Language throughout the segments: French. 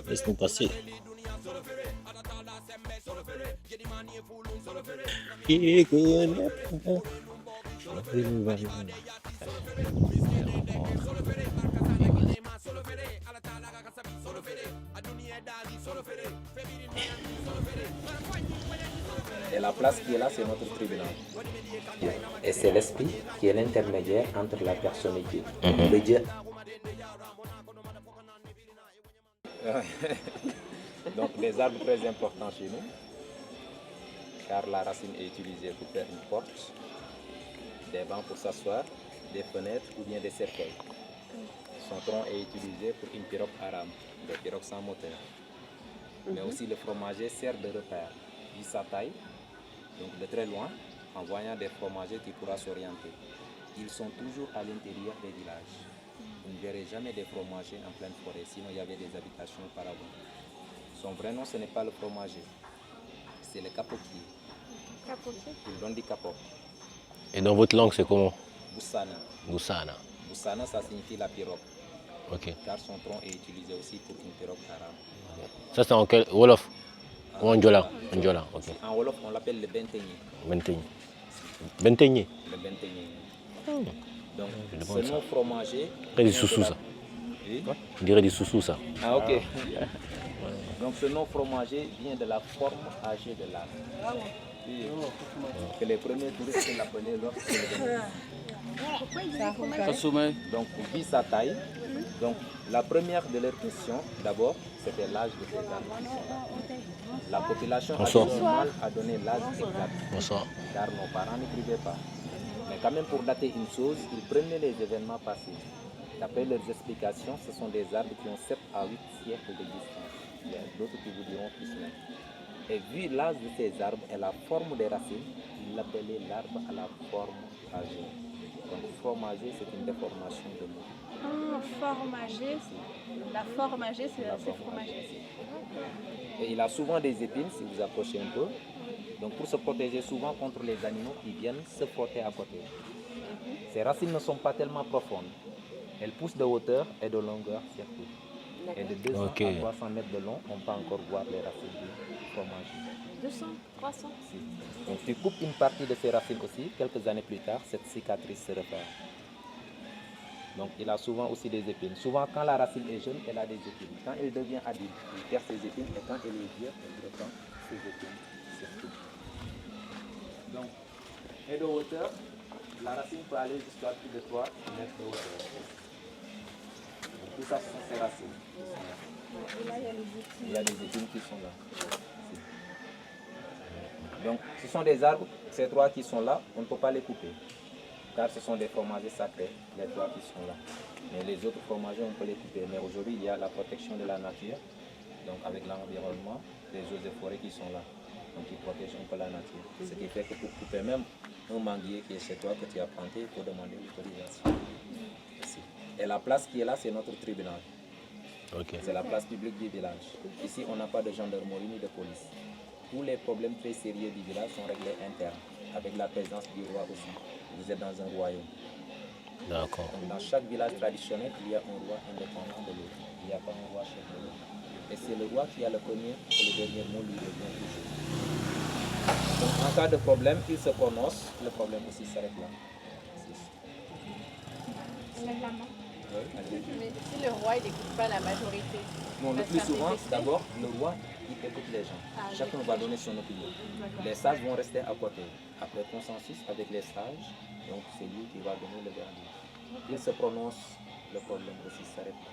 Laisse-nous passer. Qui connaît pas. Et la place qui est là, c'est notre tribunal. Et c'est l'esprit qui est l'intermédiaire entre la personne et Dieu. Le Dieu. Donc les arbres très importants chez nous, car la racine est utilisée pour faire une porte, des bancs pour s'asseoir, des fenêtres ou bien des cercueils. Son tronc est utilisé pour une pirogue à rame, des pirogues sans moteur. Mais aussi le fromager sert de repère, vu sa taille, donc de très loin, en voyant des fromagers, tu pourras s'orienter. Ils sont toujours à l'intérieur des villages. Vous ne verrez jamais des fromagers en pleine forêt, sinon il y avait des habitations auparavant. Son vrai nom, ce n'est pas le fromager, c'est le capotier. Capotier. Ils l'ont dit capot. Et dans votre langue, c'est comment? Boussana. Goussana. Boussana, ça signifie la pirogue, Ok. car son tronc est utilisé aussi pour une pirogue arabe. Ça, c'est en quel Wolof ou en Diola? En Diola, ok. En Wolof, on l'appelle le benteñi. Benteñi. Benteñi. Le benteñi. Donc, le ce bon, nom fromager... C'est du soussou, ça. Oui. On dirait du soussou, ça. Ah, ok. Donc, ce nom fromager vient de la forme âgée de l'arbre. Que les premiers touristes l'appelaient lorsque donc, vu sa taille, donc la première de leurs questions, d'abord, c'était l'âge de ces arbres qui sont là. La population a du mal à donner l'âge exact, Bonsoir. car nos parents n'écrivaient pas. Mais quand même, pour dater une chose, ils prenaient les événements passés. D'après leurs explications, ce sont des arbres qui ont 7 à 8 siècles d'existence. Il y a d'autres qui vous diront plus loin. Et vu l'âge de ces arbres et la forme des racines, ils l'appelaient l'arbre à la forme âgée. Donc fromager, c'est une déformation de mot. Ah, fromager, la fromager, c'est fromager. Et il a souvent des épines, si vous approchez un peu. Donc pour se protéger souvent contre les animaux qui viennent se frotter à côté. Ces racines ne sont pas tellement profondes. Elles poussent de hauteur et de longueur surtout. Et de 200 à 300 mètres de long, on peut encore voir les racines du fromage. 200, 300. Donc tu coupes une partie de ces racines aussi, quelques années plus tard, cette cicatrice se repère. Donc il a souvent aussi des épines. Souvent quand la racine est jeune, elle a des épines. Quand elle devient adulte, il perd ses épines et quand elle est vieille, elle reprend ses épines. Surtout. Donc, et de hauteur, la racine peut aller jusqu'à plus de 3 mètres de hauteur. Donc, tout ça, ce sont ces racines. Et là, il y a les épines. Il y a des épines qui sont là. Ici. Donc, ce sont des arbres, ces 3 qui sont là, on ne peut pas les couper. Car ce sont des fromagers sacrés, les 3 qui sont là. Mais les autres fromagers, on peut les couper. Mais aujourd'hui, il y a la protection de la nature, donc avec l'environnement, les eaux et forêts qui sont là. Donc, ils protègent un peu la nature. Ce qui fait que pour couper même un manguier qui est chez toi, que tu as planté, il faut demander l'autorisation. Et la place qui est là, c'est notre tribunal. Okay. C'est la place publique du village. Ici, on n'a pas de gendarmerie ni de police. Tous les problèmes très sérieux du village sont réglés internes, avec la présence du roi aussi. Vous êtes dans un royaume. D'accord. Dans chaque village traditionnel, il y a un roi indépendant de l'autre. Il n'y a pas un roi chef de l'autre. Et c'est le roi qui a le premier et le dernier mot lui revient toujours. Donc en cas de problème, il se prononce, le problème aussi s'arrête là. Lève la main. Oui, mais si le roi n'écoute pas la majorité. non, le plus souvent, d'abord, le roi, il écoute les gens. Chacun va donner son opinion. Les sages vont rester à côté. Après consensus avec les sages, donc c'est lui qui va donner le verdict. Il se prononce, le problème aussi s'arrête là.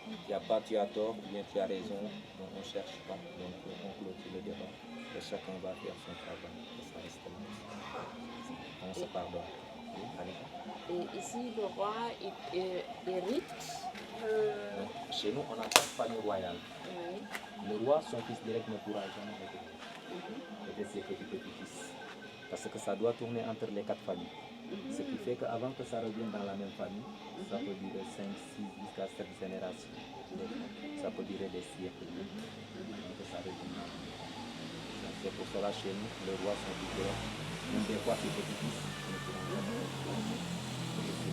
Il n'y a pas tu as tort ou bien tu as raison, donc on ne cherche pas. Donc on clôture le débat et chacun va faire son travail. Et ça reste là. On se pardonne. Oui, allez. Et ici, le roi hérite. Donc, chez nous, on n'a pas de famille royale. Oui. Le roi, son fils direct ne pourra jamais hériter. Et ses petits-petits-fils. Parce que ça doit tourner entre les 4 familles. Ce qui fait qu'avant que ça revienne dans la même famille, ça peut durer 5, 6, jusqu'à 7 générations. Ça peut durer des siècles. Donc ça revient. C'est pour cela chez nous, le roi, son fils direct, même des fois ses petits-fils ne pourront jamais hériter.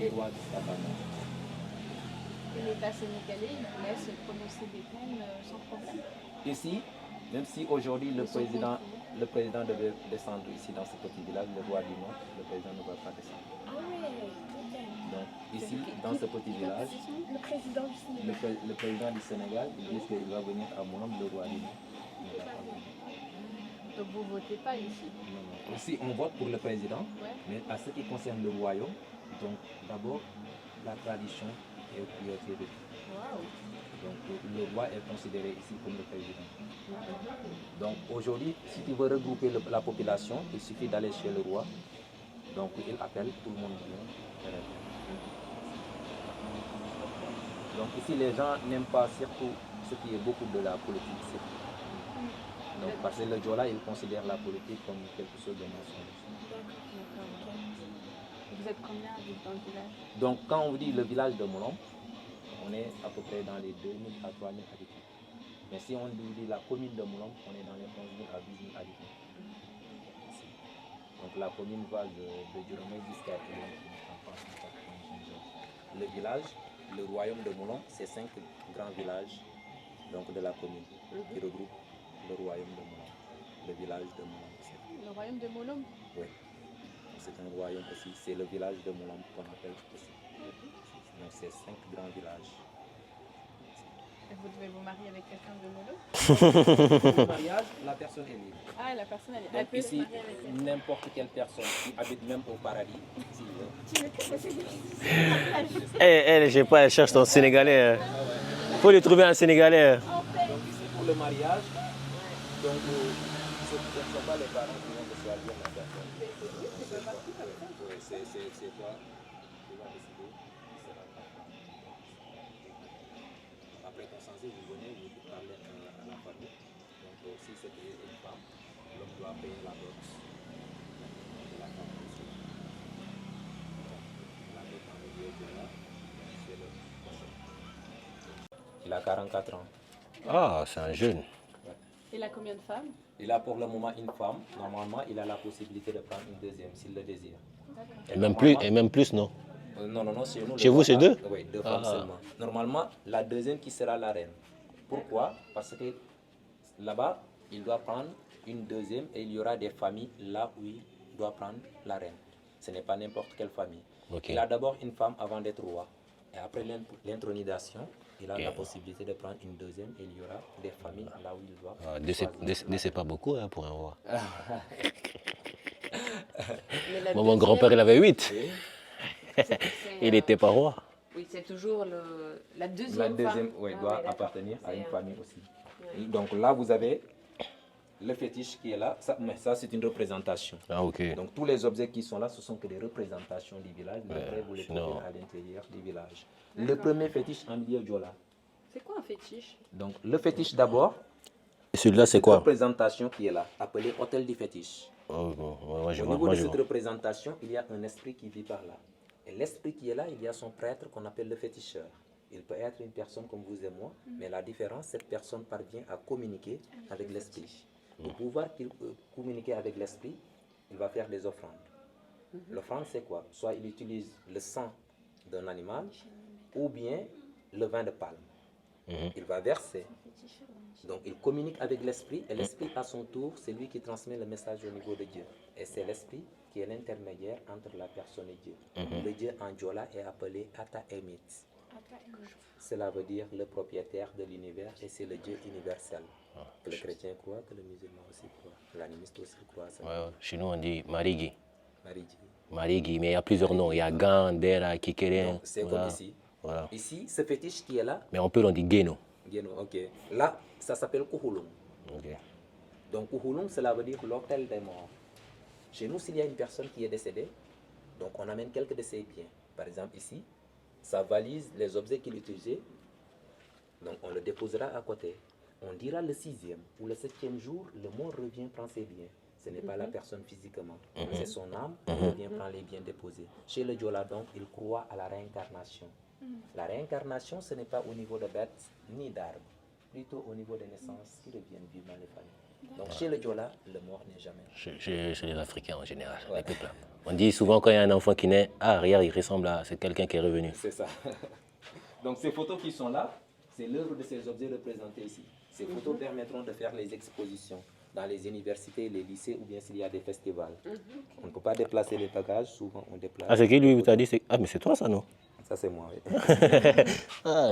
du roi jusqu'à ta mort. Et l'État sénégalais, il vous laisse prononcer des peines sans problème. Ici, même si aujourd'hui le président devait descendre ici dans ce petit village, le roi du Nord, le président ne va pas descendre. Ah ouais, Donc ici, dans ce petit village, le président du Sénégal. le président du Sénégal, il dit qu'il va venir à Moulom, le roi du Nord. Il ne va pas venir. Donc vous ne votez pas ici. Non, non. Ici, on vote pour le président, Ouais. mais à ce qui concerne le royaume, donc d'abord, la tradition est au priorité de tout. Waouh. Donc le roi est considéré ici comme le président. Donc aujourd'hui, si tu veux regrouper la population, il suffit d'aller chez le roi. Donc il appelle, tout le monde vient. Donc ici, les gens n'aiment pas surtout ce qui est beaucoup de la politique. Donc parce que le Diola, il considère la politique comme quelque chose de mensonge. Vous êtes combien à vivre dans le village? Donc quand on vous dit le village de Moulom, on est à peu près dans les 2000 à 3000 habitants. Mais si on vous dit la commune de Moulom, on est dans les 11 000 à 12 000 habitants. Donc la commune va de Djuromé jusqu'à Elon. Le village, le royaume de Moulom, c'est 5 grands villages donc, de la commune qui regroupent le royaume de Moulom. Le village de Moulom. Le royaume de Molom. Oui, c'est un royaume aussi. C'est le village de Moulom qu'on appelle aussi. Donc c'est 5 grands villages. Et vous devez vous marier avec quelqu'un de Molom? Pour le mariage, la personne est libre. Ah, la personne, elle Donc peut se ici, marier avec quelqu'un. n'importe quelle personne qui habite même au paradis, s'il veut. Tu veux que c'est difficile? Elle, je sais pas, elle cherche ton Sénégalais. Faut lui trouver un Sénégalais. Donc ici, pour le mariage, donc, ce ne sont pas les parents qui vont choisir la personne. Oui, c'est toi qui vas décider qui sera ta femme. Après consensus, vous venez, vous parlez à la famille. Donc si c'est une femme, l'homme doit payer la dot de la femme aussi. La dot en milieu de là, c'est le prochain. Il a 44 ans. Ah, c'est un jeune. Il a combien de femmes? Il a pour le moment une femme. Normalement, il a la possibilité de prendre une deuxième s'il le désire. Et même plus, non? Non, chez nous. Chez vous, c'est deux? Oui, deux femmes seulement. Normalement, la deuxième qui sera la reine. Pourquoi? Parce que là-bas, il doit prendre une deuxième et il y aura des familles là où il doit prendre la reine. Ce n'est pas n'importe quelle famille. Okay. Il a d'abord une femme avant d'être roi. Et après l'intronisation, il a la possibilité de prendre une deuxième et il y aura des familles là où il doit. Deux, c'est pas beaucoup hein, pour un roi. Mon grand-père, il avait 8. c'est Il n'était pas roi. Oui, c'est toujours la deuxième La deuxième, femme. oui, Ah, doit ouais, d'accord. appartenir à une C'est, famille aussi. Donc là, vous avez le fétiche qui est là. Mais ça, c'est une représentation. Ah, ok. Donc tous les objets qui sont là, ce sont que des représentations du village. Mais après, vous les trouvez sinon- à l'intérieur du village. Le premier fétiche en milieu Diola. C'est quoi un fétiche? Donc le fétiche d'abord, Et celui-là, c'est cette quoi? représentation qui est là, appelée hôtel du fétiche. Oh, bon, moi, je Au vois. niveau Moi, de je cette vois. représentation, il y a un esprit qui vit par là. Et l'esprit qui est là, il y a son prêtre qu'on appelle le féticheur. Il peut être une personne comme vous et moi, mais la différence, cette personne parvient à communiquer avec l'esprit. Pour pouvoir communiquer avec l'esprit, il va faire des offrandes. L'offrande, c'est quoi? Soit il utilise le sang d'un animal, ou bien le vin de palme. Il va verser. Donc il communique avec l'esprit, et l'esprit à son tour, c'est lui qui transmet le message au niveau de Dieu. Et c'est l'esprit qui est l'intermédiaire entre la personne et Dieu. Le Dieu en Diola est appelé Ata Emit. Cela veut dire le propriétaire de l'univers, et c'est le Dieu universel. Que le chrétien croit, que le musulman aussi croit, l'animiste aussi croit. Ouais, chez nous, on dit Marigi. Marie-Dieu. Marigi, mais il y a plusieurs noms. Il y a Gandera, Kikeren. C'est voilà. comme ici. Voilà. Ici, ce fétiche qui est là, Mais on peut, on dit Geno. Guéno, ok. Là, ça s'appelle Kuhulum. Ok. Donc Kuhulum, cela veut dire l'hôtel des morts. Chez nous, s'il y a une personne qui est décédée, donc on amène quelques de ses biens. Par exemple ici, sa valise, les objets qu'il utilisait, donc on le déposera à côté. On dira le 6e ou le 7e jour, le mort revient prendre ses biens. Ce n'est pas la personne physiquement, c'est son âme qui revient prendre les biens déposés. Chez le Diola, donc, il croit à la réincarnation. La réincarnation, ce n'est pas au niveau de bêtes ni d'arbres, plutôt au niveau des naissances qui reviennent vivre dans les familles. Donc chez le Diola, le mort n'est jamais. Chez les Africains en général, les peuples. On dit souvent quand il y a un enfant qui naît, ah, regarde, il ressemble à... C'est quelqu'un qui est revenu. C'est ça. Donc ces photos qui sont là, c'est l'œuvre de ces objets représentés ici. Ces photos permettront de faire les expositions dans les universités, les lycées ou bien s'il y a des festivals. On ne peut pas déplacer les bagages, souvent on déplace. Ah, c'est qui lui t'a dit ah, mais c'est toi ça, non? Ça c'est moi, oui. Ah,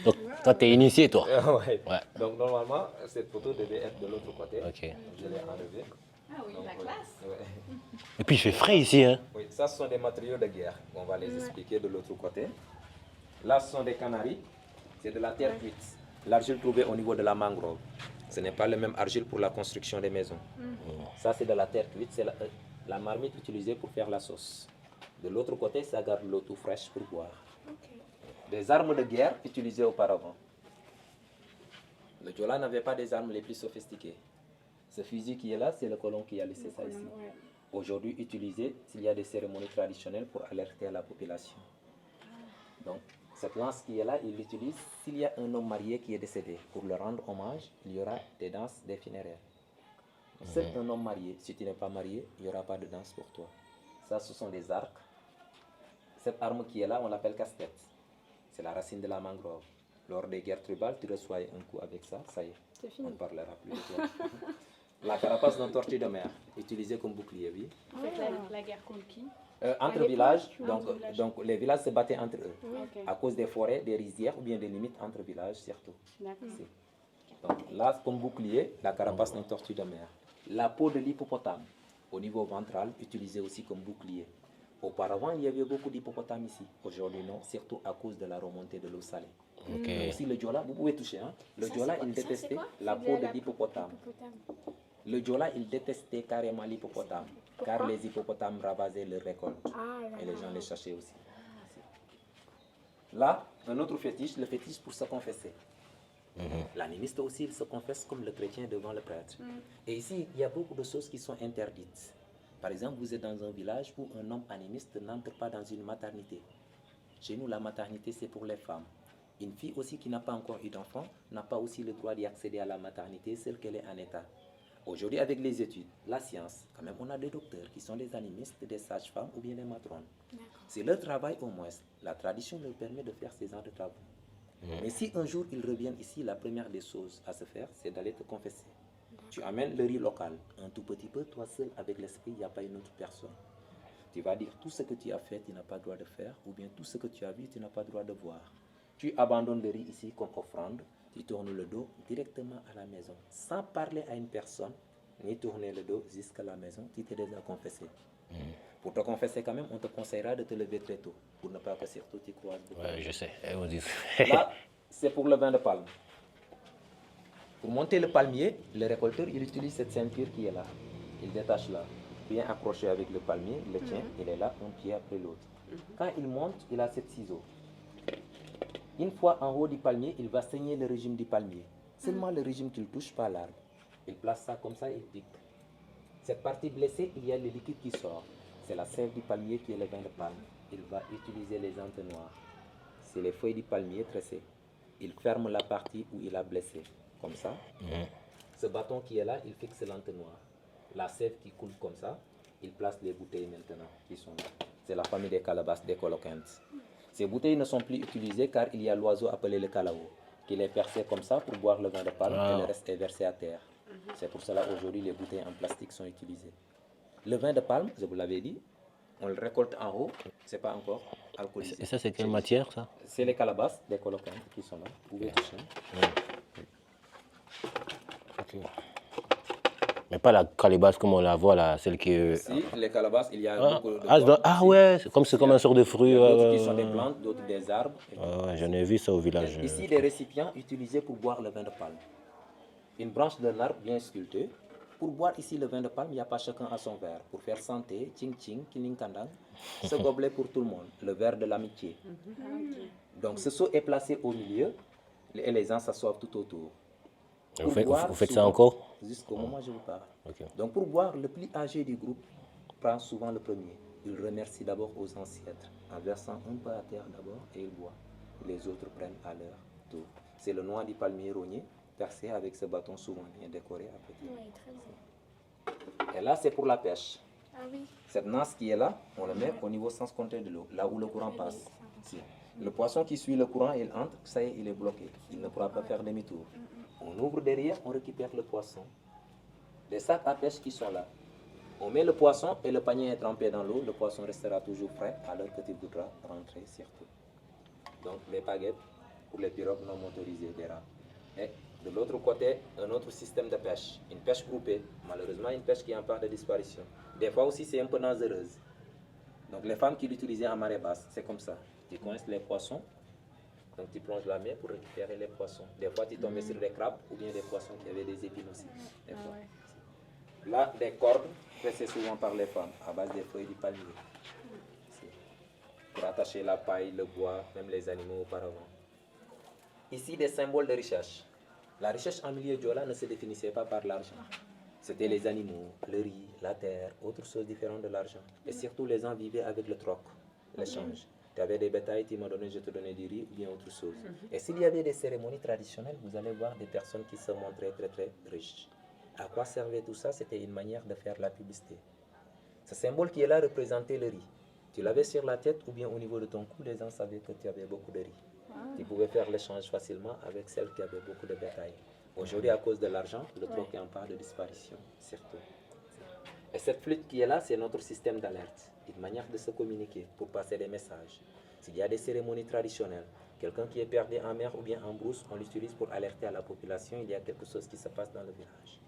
donc toi, t'es initié, toi. Ouais. Ouais. Donc normalement, cette photo devait être de l'autre côté. Ok. Je l'ai enlevée. Ah oui, la classe. Ouais. Et puis il fait frais ici, hein? Oui, ça ce sont des matériaux de guerre. On va les expliquer de l'autre côté. Là, ce sont des canaries. C'est de la terre cuite. L'argile trouvée au niveau de la mangrove. Ce n'est pas le même argile pour la construction des maisons. Ça, c'est de la terre cuite. C'est la marmite utilisée pour faire la sauce. De l'autre côté, ça garde l'eau tout fraîche pour boire. Des armes de guerre utilisées auparavant. Le Diola n'avait pas des armes les plus sophistiquées. Ce fusil qui est là, c'est le colon qui a laissé ça ici. Aujourd'hui utilisé s'il y a des cérémonies traditionnelles pour alerter la population. Donc, cette lance qui est là, il l'utilise s'il y a un homme marié qui est décédé. Pour le rendre hommage, il y aura des danses, des funérailles. Seul un homme marié, si tu n'es pas marié, il n'y aura pas de danse pour toi. Ça, ce sont des arcs. Cette arme qui est là, on l'appelle casse-tête. C'est la racine de la mangrove. Lors des guerres tribales, tu reçois un coup avec ça, ça y est. C'est fini. On ne parlera plus de toi. La carapace d'un tortue de mer, utilisée comme bouclier, oui. En fait, la guerre contre qui? Entre l'époque, villages, entre villages. donc les villages se battaient entre eux. Ok. À cause des forêts, des rizières ou bien des limites entre villages surtout. D'accord. Ici. Donc là, comme bouclier, la carapace d'un tortue de mer. La peau de l'hippopotame, au niveau ventral, utilisée aussi comme bouclier. Auparavant, il y avait beaucoup d'hippopotames ici. Aujourd'hui, non, surtout à cause de la remontée de l'eau salée. Ok. Mais aussi le Diola, vous pouvez toucher. Hein? Le Diola, il détestait la peau de l'hippopotame. Le Diola, il détestait carrément l'hippopotame, car les hippopotames ravageaient leurs récoltes. Et les gens les chassaient aussi. Là, un autre fétiche, le fétiche pour se confesser. L'animiste aussi, il se confesse comme le chrétien devant le prêtre. Et ici, il y a beaucoup de choses qui sont interdites. Par exemple, vous êtes dans un village où un homme animiste n'entre pas dans une maternité. Chez nous, la maternité, c'est pour les femmes. Une fille aussi qui n'a pas encore eu d'enfant n'a pas aussi le droit d'y accéder à la maternité, celle qu'elle est en état. Aujourd'hui, avec les études, la science, quand même, on a des docteurs qui sont des animistes, des sages-femmes ou bien des matrones. C'est leur travail au moins. La tradition leur permet de faire ces genres de travaux. Mais si un jour ils reviennent ici, la première des choses à se faire, c'est d'aller te confesser. Tu amènes le riz local, un tout petit peu, toi seul, avec l'esprit, il n'y a pas une autre personne. Tu vas dire tout ce que tu as fait, tu n'as pas le droit de faire, ou bien tout ce que tu as vu, tu n'as pas le droit de voir. Tu abandonnes le riz ici comme offrande, tu tournes le dos directement à la maison, sans parler à une personne, ni tourner le dos jusqu'à la maison, tu t'es déjà confessé. Pour te confesser quand même, on te conseillera de te lever très tôt, pour ne pas que surtout tu croises beaucoup. Ouais, je sais. Eh, on dit... Là, c'est pour le vin de palme. Pour monter le palmier, le récolteur, il utilise cette ceinture qui est là. Il détache là, bien accroché avec le palmier, il le tient, il est là, un pied après l'autre. Quand il monte, il a cette ciseau. Une fois en haut du palmier, il va saigner le régime du palmier. Seulement le régime qu'il touche, pas l'arbre. Il place ça comme ça et il pique. Cette partie blessée, il y a le liquide qui sort. C'est la sève du palmier qui est le vin de palme. Il va utiliser les entonnoirs. C'est les feuilles du palmier tressées. Il ferme la partie où il a blessé. Comme ça. Ce bâton qui est là, il fixe l'entonnoir. La sève qui coule comme ça, il place les bouteilles maintenant qui sont là. C'est la famille des calebasses, des coloquintes. Ces bouteilles ne sont plus utilisées car il y a l'oiseau appelé le calao qui les perçait comme ça pour boire le vin de palme et le reste est versé à terre. C'est pour cela aujourd'hui les bouteilles en plastique sont utilisées. Le vin de palme, je vous l'avais dit, on le récolte en haut, c'est pas encore alcoolisé. Et ça, c'est quelle matière, ça? C'est les calebasses, des coloquintes qui sont là. Vous pouvez toucher. Ok. Mais pas la calebasse comme on la voit là, celle qui est... Si, les calebasses, il y a beaucoup de ouais, c'est comme un sort de fruit. D'autres qui sont des plantes, d'autres des arbres. Ouais, j'en ai vu ça au village. Ici, des récipients utilisés pour boire le vin de palme. Une branche d'un arbre bien sculptée. Pour boire ici le vin de palme, il n'y a pas chacun à son verre. Pour faire santé, ching ching, kiling kandang, ce gobelet pour tout le monde, le verre de l'amitié. Donc ce seau est placé au milieu et les gens s'assoient tout autour. Vous faites ça encore? Jusqu'au moment où je vous parle. Okay. Donc pour boire, le plus âgé du groupe prend souvent le premier. Il remercie d'abord aux ancêtres en versant un peu à terre d'abord et il boit. Les autres prennent à leur tour. C'est le noix du palmier rogné percé avec ce bâton souvent bien décoré à côté. Et là c'est pour la pêche. Ah oui. Cette nasse qui est là, on le met au niveau sens contraire de l'eau, là où le courant passe. Ici. Le poisson qui suit le courant, il entre, ça y est, il est bloqué. Il ne pourra pas faire demi-tour. On ouvre derrière, on récupère le poisson. Des sacs à pêche qui sont là. On met le poisson et le panier est trempé dans l'eau. Le poisson restera toujours frais à l'heure que tu voudras rentrer surtout. Donc les baguettes pour les pirogues non motorisées des rames. Et de l'autre côté, un autre système de pêche. Une pêche groupée. Malheureusement, une pêche qui est en part de disparition. Des fois aussi, c'est un peu dangereuse. Donc les femmes qui l'utilisaient en marée basse, c'est comme ça. Tu coinces les poissons, donc tu plonges la main pour récupérer les poissons. Des fois, tu tombais sur des crabes ou bien des poissons qui avaient des épines aussi. Des fois. Là, des cordes pressées souvent par les femmes à base des feuilles du palmier. Ici. Pour attacher la paille, le bois, même les animaux auparavant. Ici, des symboles de recherche. La recherche en milieu Diola ne se définissait pas par l'argent. C'était les animaux, le riz, la terre, autres choses différentes de l'argent. Et surtout, les gens vivaient avec le troc, l'échange. Tu avais des bétails, tu m'as donné, je te donnais du riz ou bien autre chose. Et s'il y avait des cérémonies traditionnelles, vous allez voir des personnes qui se montraient très très riches. À quoi servait tout ça? C'était une manière de faire la publicité. Ce symbole qui est là représentait le riz. Tu l'avais sur la tête ou bien au niveau de ton cou, les gens savaient que tu avais beaucoup de riz. Tu pouvais faire l'échange facilement avec celles qui avaient beaucoup de bétail. Aujourd'hui, à cause de l'argent, le troc est en part de disparition, surtout. Et cette flûte qui est là, c'est notre système d'alerte, une manière de se communiquer pour passer des messages. S'il y a des cérémonies traditionnelles, quelqu'un qui est perdu en mer ou bien en brousse, on l'utilise pour alerter à la population, il y a quelque chose qui se passe dans le village.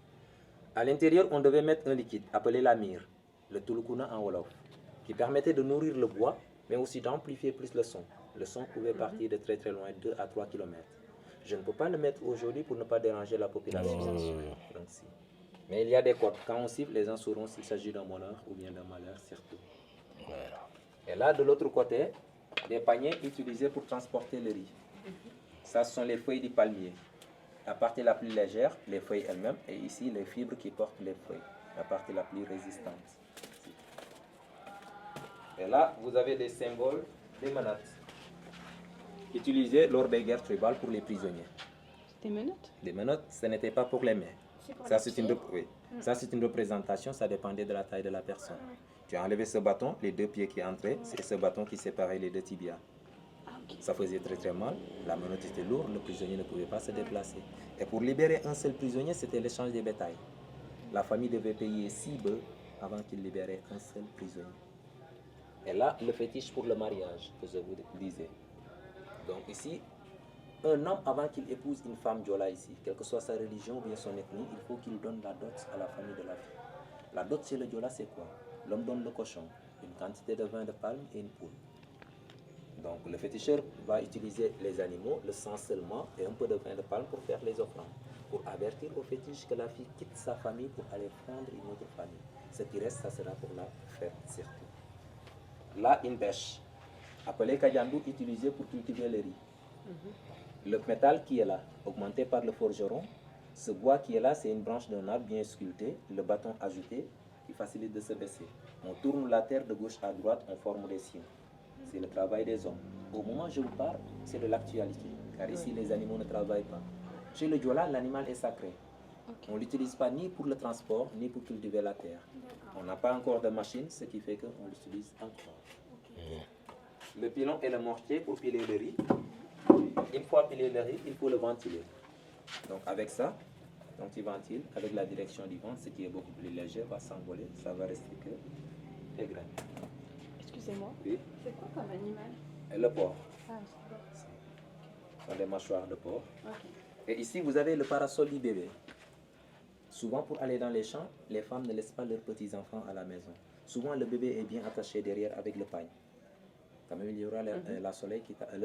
À l'intérieur, on devait mettre un liquide appelé la myrrhe, le tulukuna en wolof, qui permettait de nourrir le bois, mais aussi d'amplifier plus le son. Le son pouvait partir de très très loin, 2 à 3 km. Je ne peux pas le mettre aujourd'hui pour ne pas déranger la population. Donc, si. Mais il y a des codes. Quand on siffle, les gens sauront s'il s'agit d'un bonheur ou bien d'un malheur, surtout. Et là, de l'autre côté, des paniers utilisés pour transporter le riz. Ça, ce sont les feuilles du palmier. La partie la plus légère, les feuilles elles-mêmes, et ici, les fibres qui portent les feuilles. La partie la plus résistante. Et là, vous avez des symboles, des menottes, utilisés lors des guerres tribales pour les prisonniers. Des menottes? Des menottes, ce n'était pas pour les mains. Ça, c'est une représentation, ça dépendait de la taille de la personne. Tu as enlevé ce bâton, les 2 pieds qui entraient, c'est ce bâton qui séparait les 2 tibias. Ça faisait très très mal, la menotte était lourde, le prisonnier ne pouvait pas se déplacer. Et pour libérer un seul prisonnier, c'était l'échange des bétails. La famille devait payer 6 bœufs avant qu'il libérait un seul prisonnier. Et là, le fétiche pour le mariage, que je vous disais. Donc ici, un homme, avant qu'il épouse une femme Diola ici, quelle que soit sa religion ou bien son ethnie, il faut qu'il donne la dot à la famille de la fille. La dot chez le Diola, c'est quoi? L'homme donne le cochon, une quantité de vin de palme et une poule. Donc le féticheur va utiliser les animaux, le sang seulement et un peu de vin de palme pour faire les offrandes, pour avertir au fétiche que la fille quitte sa famille pour aller prendre une autre famille. Ce qui reste, ça sera pour la fête surtout. Là, une bêche, appelée Kajandou, utilisée pour cultiver le riz. Le métal qui est là, augmenté par le forgeron, ce bois qui est là, c'est une branche d'un arbre bien sculpté, le bâton ajouté qui facilite de se baisser. On tourne la terre de gauche à droite, on forme des signes. C'est le travail des hommes. Au moment où je vous parle, c'est de l'actualité, car ici les animaux ne travaillent pas. Chez le Diola, l'animal est sacré. On ne l'utilise pas ni pour le transport, ni pour cultiver la terre. On n'a pas encore de machine, ce qui fait qu'on l'utilise encore. Le pilon et le mortier pour piler le riz. Une fois pilé le riz, il faut le ventiler. Donc avec ça, donc tu ventiles avec la direction du vent, ce qui est beaucoup plus léger, va s'envoler, ça va rester que les graines. Excusez-moi. Oui. C'est quoi comme animal? Et le porc. Ah, c'est quoi? Ce sont des mâchoires de porc. Ok. Et ici, vous avez le parasol du bébé. Souvent, pour aller dans les champs, les femmes ne laissent pas leurs petits-enfants à la maison. Souvent, le bébé est bien attaché derrière avec le pagne. Quand même, il y aura le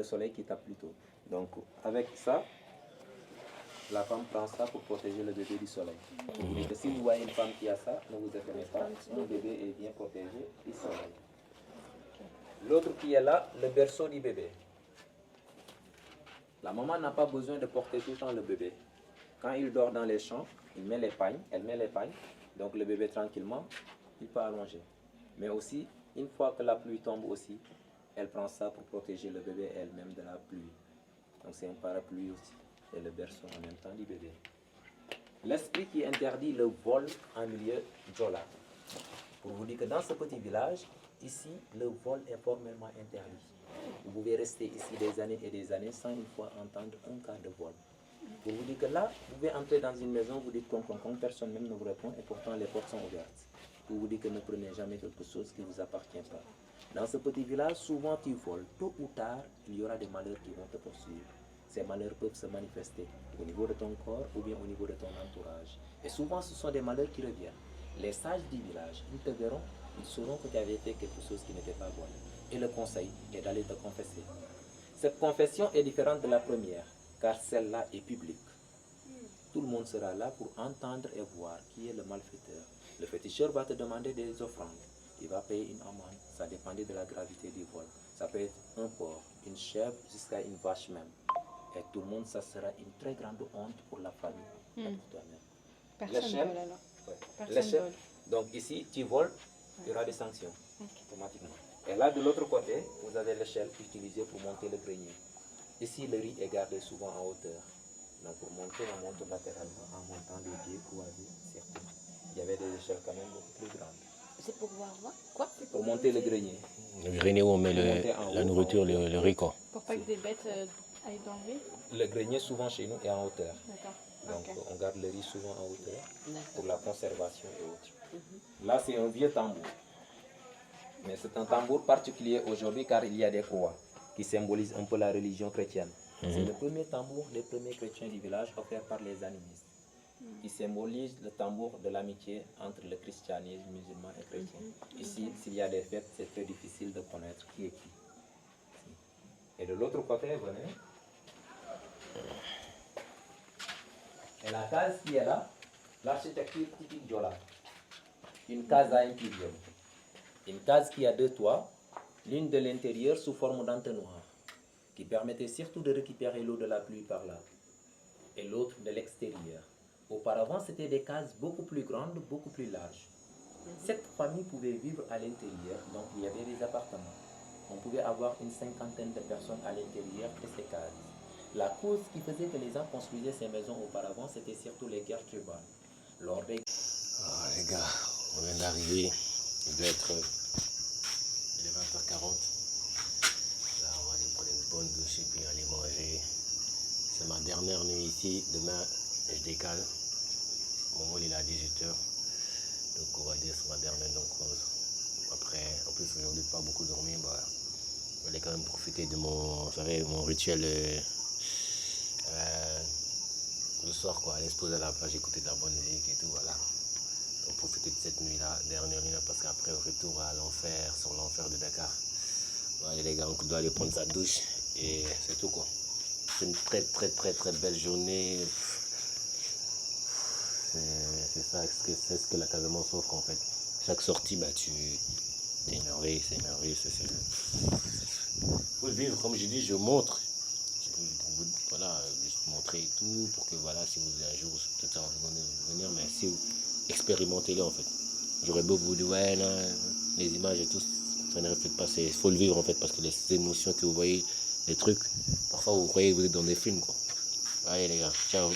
soleil qui tape plus tôt. Donc, avec ça, la femme prend ça pour protéger le bébé du soleil. Et si vous voyez une femme qui a ça, ne vous étonnez pas, son bébé est bien protégé du soleil. L'autre qui est là, le berceau du bébé. La maman n'a pas besoin de porter tout le temps le bébé. Quand il dort dans les champs, elle met les pagnes, donc le bébé tranquillement, il peut allonger. Mais aussi, une fois que la pluie tombe aussi, elle prend ça pour protéger le bébé elle-même de la pluie. Donc c'est un parapluie aussi, et le berceau en même temps du bébé. L'esprit qui interdit le vol en milieu Diola. Pour vous dire que dans ce petit village, ici, le vol est formellement interdit. Vous pouvez rester ici des années et des années sans une fois entendre un cas de vol. Pour vous dire que là, vous pouvez entrer dans une maison, vous dites con, personne même ne vous répond et pourtant les portes sont ouvertes. Pour vous dire que ne prenez jamais quelque chose qui ne vous appartient pas. Dans ce petit village, souvent tu voles. Tôt ou tard, il y aura des malheurs qui vont te poursuivre. Ces malheurs peuvent se manifester au niveau de ton corps ou bien au niveau de ton entourage. Et souvent, ce sont des malheurs qui reviennent. Les sages du village, ils te verront, ils sauront que tu avais fait quelque chose qui n'était pas bon. Et le conseil est d'aller te confesser. Cette confession est différente de la première, car celle-là est publique. Tout le monde sera là pour entendre et voir qui est le malfaiteur. Le féticheur va te demander des offrandes. Il va payer une amende. Ça dépendait de la gravité du vol. Ça peut être un porc, une chèvre, jusqu'à une vache même. Et tout le monde, ça sera une très grande honte pour la famille et pour toi-même. Personne ne vole alors. Ouais. Personne vole. Donc ici, tu voles, il y aura des sanctions automatiquement. Et là, de l'autre côté, vous avez l'échelle utilisée pour monter le grenier. Ici, le riz est gardé souvent en hauteur. Donc pour monter, on monte latéralement en montant des pieds croisés, surtout. Il y avait des échelles quand même beaucoup plus grandes. C'est pour voir quoi? Pour monter le grenier. Le grenier où on met la nourriture, le riz, quoi. Pour pas que des bêtes aillent dans le riz. Le grenier, souvent chez nous, est en hauteur. D'accord. Donc Ok. on garde le riz souvent en hauteur D'accord. pour la conservation et autres. Là, c'est un vieux tambour. Mais c'est un tambour particulier aujourd'hui car il y a des croix qui symbolisent un peu la religion chrétienne. C'est le premier tambour des premiers chrétiens du village offert par les animistes, qui symbolise le tambour de l'amitié entre le christianisme, musulman et chrétien. Ici, s'il y a des fêtes, c'est très difficile de connaître qui est qui. Et de l'autre côté, venez. Et la case qui est là, l'architecture typique Diola. Une case à un pilier. Une case qui a deux toits, l'une de l'intérieur sous forme d'entonnoir, qui permettait surtout de récupérer l'eau de la pluie par là, et l'autre de l'extérieur. Auparavant, c'était des cases beaucoup plus grandes, beaucoup plus larges. Cette famille pouvait vivre à l'intérieur, donc il y avait des appartements. On pouvait avoir une cinquantaine de personnes à l'intérieur de ces cases. La cause qui faisait que les gens construisaient ces maisons auparavant, c'était surtout les guerres tribales. Lors des... Ah, les gars, on vient d'arriver. Il doit être il est 20h40. Là, on va aller prendre une bonne douche et puis aller manger. C'est ma dernière nuit ici. Demain, je décale. Mon vol il est à 18h. Donc, on va dire c'est ma dernière. Donc, après, en plus, aujourd'hui, pas beaucoup dormi. Bah, je vais aller quand même profiter de mon, vous savez, mon rituel le soir, quoi. Aller se poser à la plage, écouter de la bonne musique et tout, voilà. Donc profiter de cette nuit-là, dernière nuit-là, parce qu'après, retour à l'enfer, sur l'enfer de Dakar. Bon, allez les gars, on doit aller prendre sa douche et c'est tout, quoi. C'est une très très belle journée. C'est ça, c'est ce que la Casamance offre en fait. Chaque sortie, bah tu t'es émerveillé, c'est merveilleux. Faut le vivre, comme je dis, je montre. Voilà, juste montrer et tout, pour que voilà, si vous un jour, peut-être ça va vous venir, mais si vous expérimentez-le en fait. J'aurais beau vous dire, ouais, non, les images et tout, ça ne reflète pas, il faut le vivre en fait, parce que les émotions que vous voyez, les trucs, parfois vous croyez que vous êtes dans des films quoi. Allez les gars, ciao.